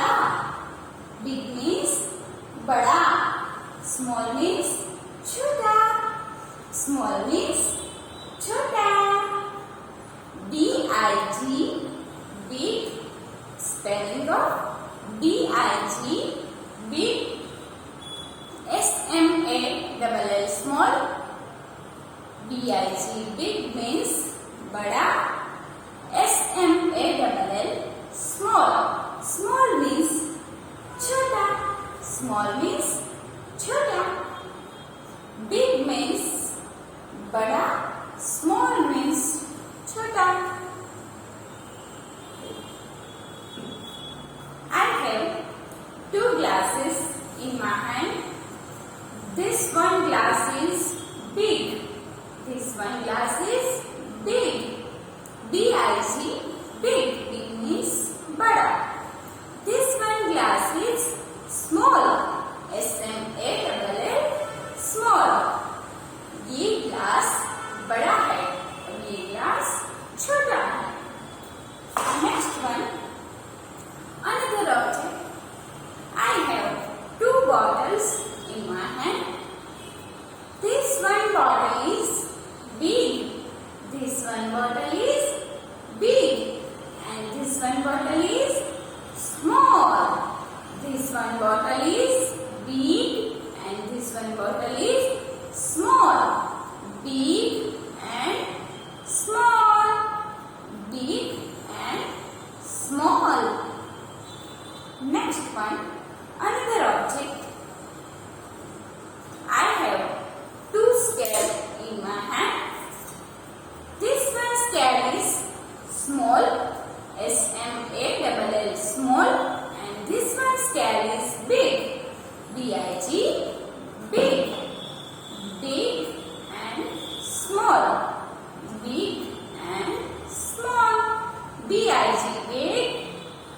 बड़ा. Big means बड़ा. Small means छोटा. Small means छोटा. B-I-G, big. Spelling of B-I-G, big. S-M-A-L-L, small. B-I-G, big means बड़ा. S-M-A-L-L, small. Small means छोटा. Small means छोटा. Big means बड़ा. Small means छोटा. I have two glasses in my hand. This one glass is big. This one glass is big. B-I-G, big. Big means बड़ा. This one glass is small. S-M-A-L-L, small. ये glass बड़ा है और ये glass छोटा है. Next one, another object. I have two bottles in my hand. This one bottle is big. This one bottle is big. And this one bottle is small. This one bottle is big. And this one bottle is small. Big and small. Big and small. Next one, another object. I have two scales in my hand. This one scale is small. S-M-A-L-L, small. And this one scale is big. B-I-G, big. Big and small. Big and small. B-I-G, big.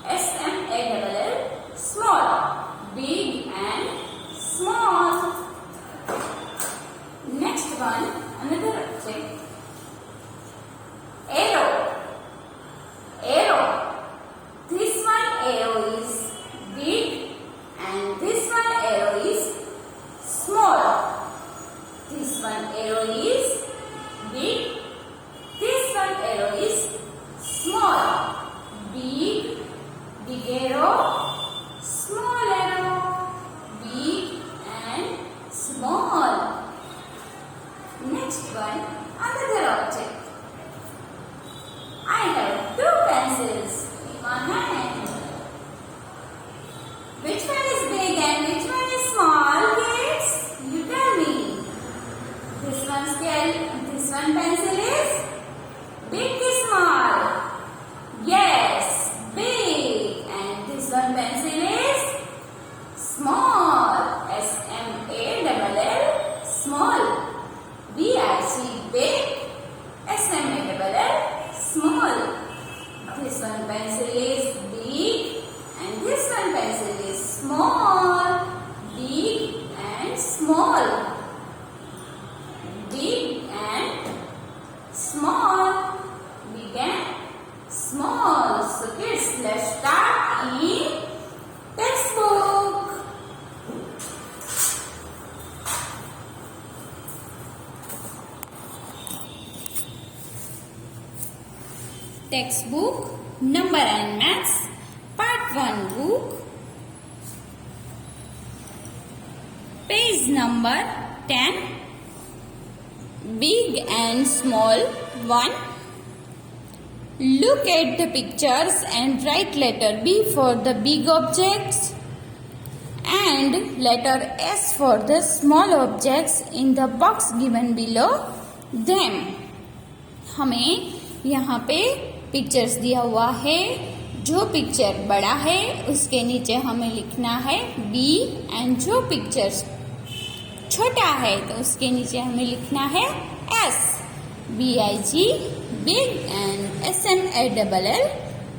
S-M-A-L-L, small. Big and small. Next one, another object. Arrow. Arrow. This one arrow is big and this one arrow is small. This one arrow is big. This one arrow is small. Big. Big arrow, small arrow. Big and small. Next one, another object. I have two pencils in my hand. Which one is big and which one is small, kids? You tell me. This one scale, this one pencil is big or small? Yes, big. And this one pencil is small. S-M-A-L-L, small. B-I-G, big. S-M-A-L-L, small. This one pencil is big and this one pencil is small. Big and small. Big and small. Big and small. So kids, let's start in textbook. Textbook, Number and Maths, Part 1 book, page number 10, Big and Small 1. Look at the pictures and write letter B for the big objects and letter S for the small objects in the box given below them. हमें यहाँ पे pictures दिया हुआ है. जो picture बड़ा है उसके नीचे हमें लिखना है B एंड जो पिक्चर छोटा है तो उसके नीचे हमें लिखना है S. B-I-G, big and S-M-A-L-L,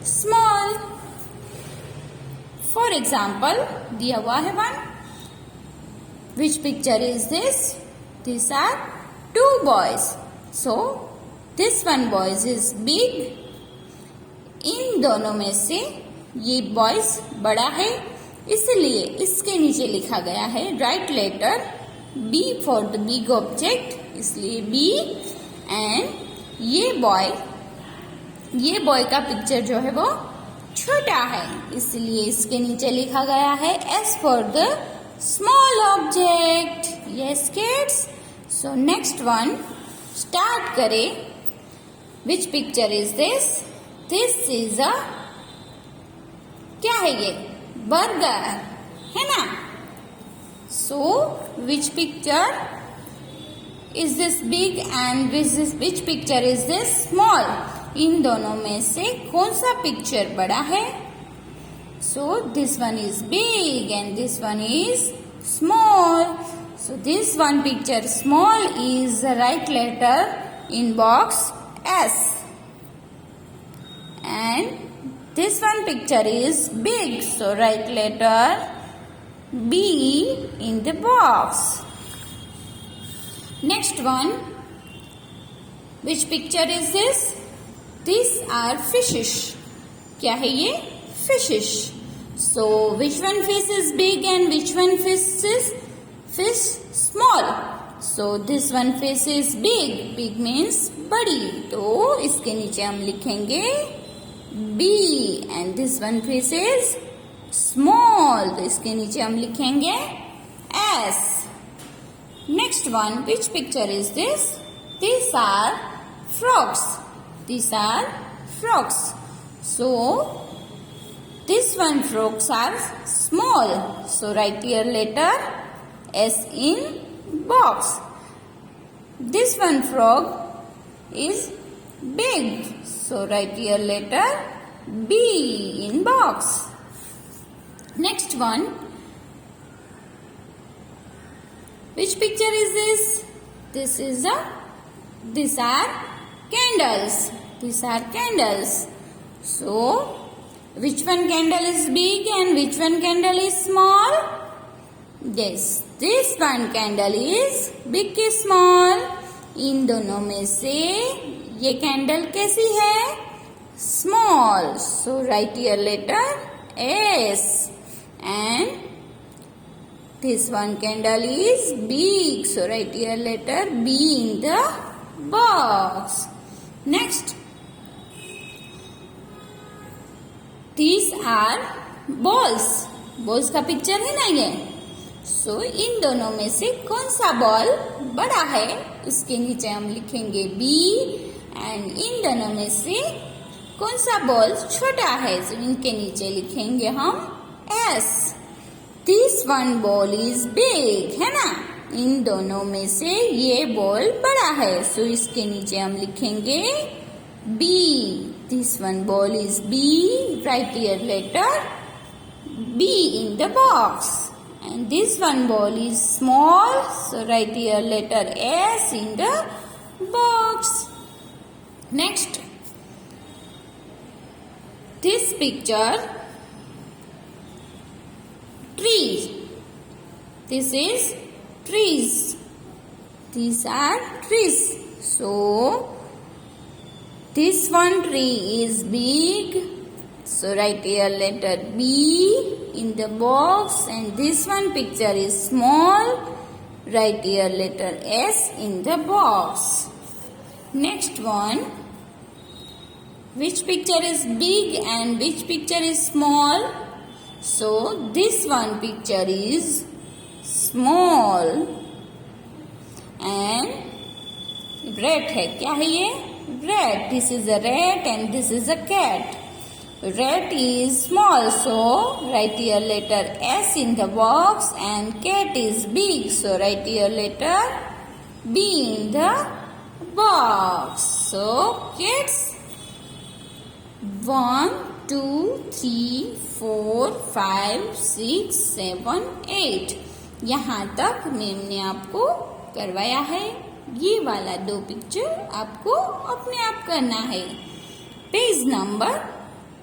small. For example, दिया हुआ है 1. Which picture is this? These are two boys. So, this one boy is big. इन दोनों में से ये बॉयज बड़ा है, इसलिए इसके नीचे लिखा गया है right letter B for the big object, इसलिए बी। एंड ये बॉय का पिक्चर जो है वो छोटा है, इसलिए इसके नीचे लिखा गया है S for the small object. Yes kids, so next one start करें। Which picture is this? This is a, क्या है ये? बर्गर है ना। So which picture is this big and which picture is this small? इन दोनों में से कौन सा पिक्चर बड़ा है? So this one is big and this one is small. So this one picture small is the right letter in box S, and this one picture is big, so write letter B in the box. Next one, which picture is this? These are fishes. क्या है ये? Fishes. So which one fish is big and which one fish is small? So this one fish is big. Big means बड़ी, तो इसके नीचे हम लिखेंगे B, and this one fish is small, तो इसके नीचे हम लिखेंगे S. Next one, which picture is this? These are frogs. These are frogs. So this one frogs are small. So write here letter S in box. This one frog is big, so write here letter B in box. Next one, which picture is this? These are candles. These are candles. So which one candle is big and which one candle is small? Yes, this one candle is big ki small. इन दोनों में से ये candle कैसी है? Small, so right here letter S, and this one candle is big, so right here letter B in the box. Next, these are balls. Balls का picture है ना ये। सो इन दोनों में से कौन सा बॉल बड़ा है? उसके नीचे हम लिखेंगे B, एंड इन दोनों में से कौन सा बॉल छोटा है? तो इनके नीचे लिखेंगे हम S. This one ball is big, है ना। इन दोनों में से ये बॉल बड़ा है, सो इसके नीचे हम लिखेंगे B. This one ball is B, right here letter B in the box. And this one ball is small, so write here letter S in the box. Next, this picture, tree. This is trees. These are trees. So this one tree is big, so write here letter B in the box, and this one picture is small, write here letter S in the box. Next one, which picture is big and which picture is small? So this one picture is small, and rat है, क्या है ये? Rat. This is a rat and this is a cat. Rat is small, so write here letter S in the box, and cat is big, so write here letter B in the box. So kids, 1, 2, 3, 4, 5, 6, 7, 8 यहाँ तक ma'am ने आपको करवाया है। ये वाला 2 picture आपको अपने आप करना है। Page number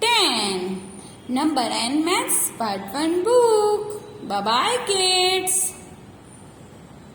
10, Number and Maths Part 1 book. Bye bye kids.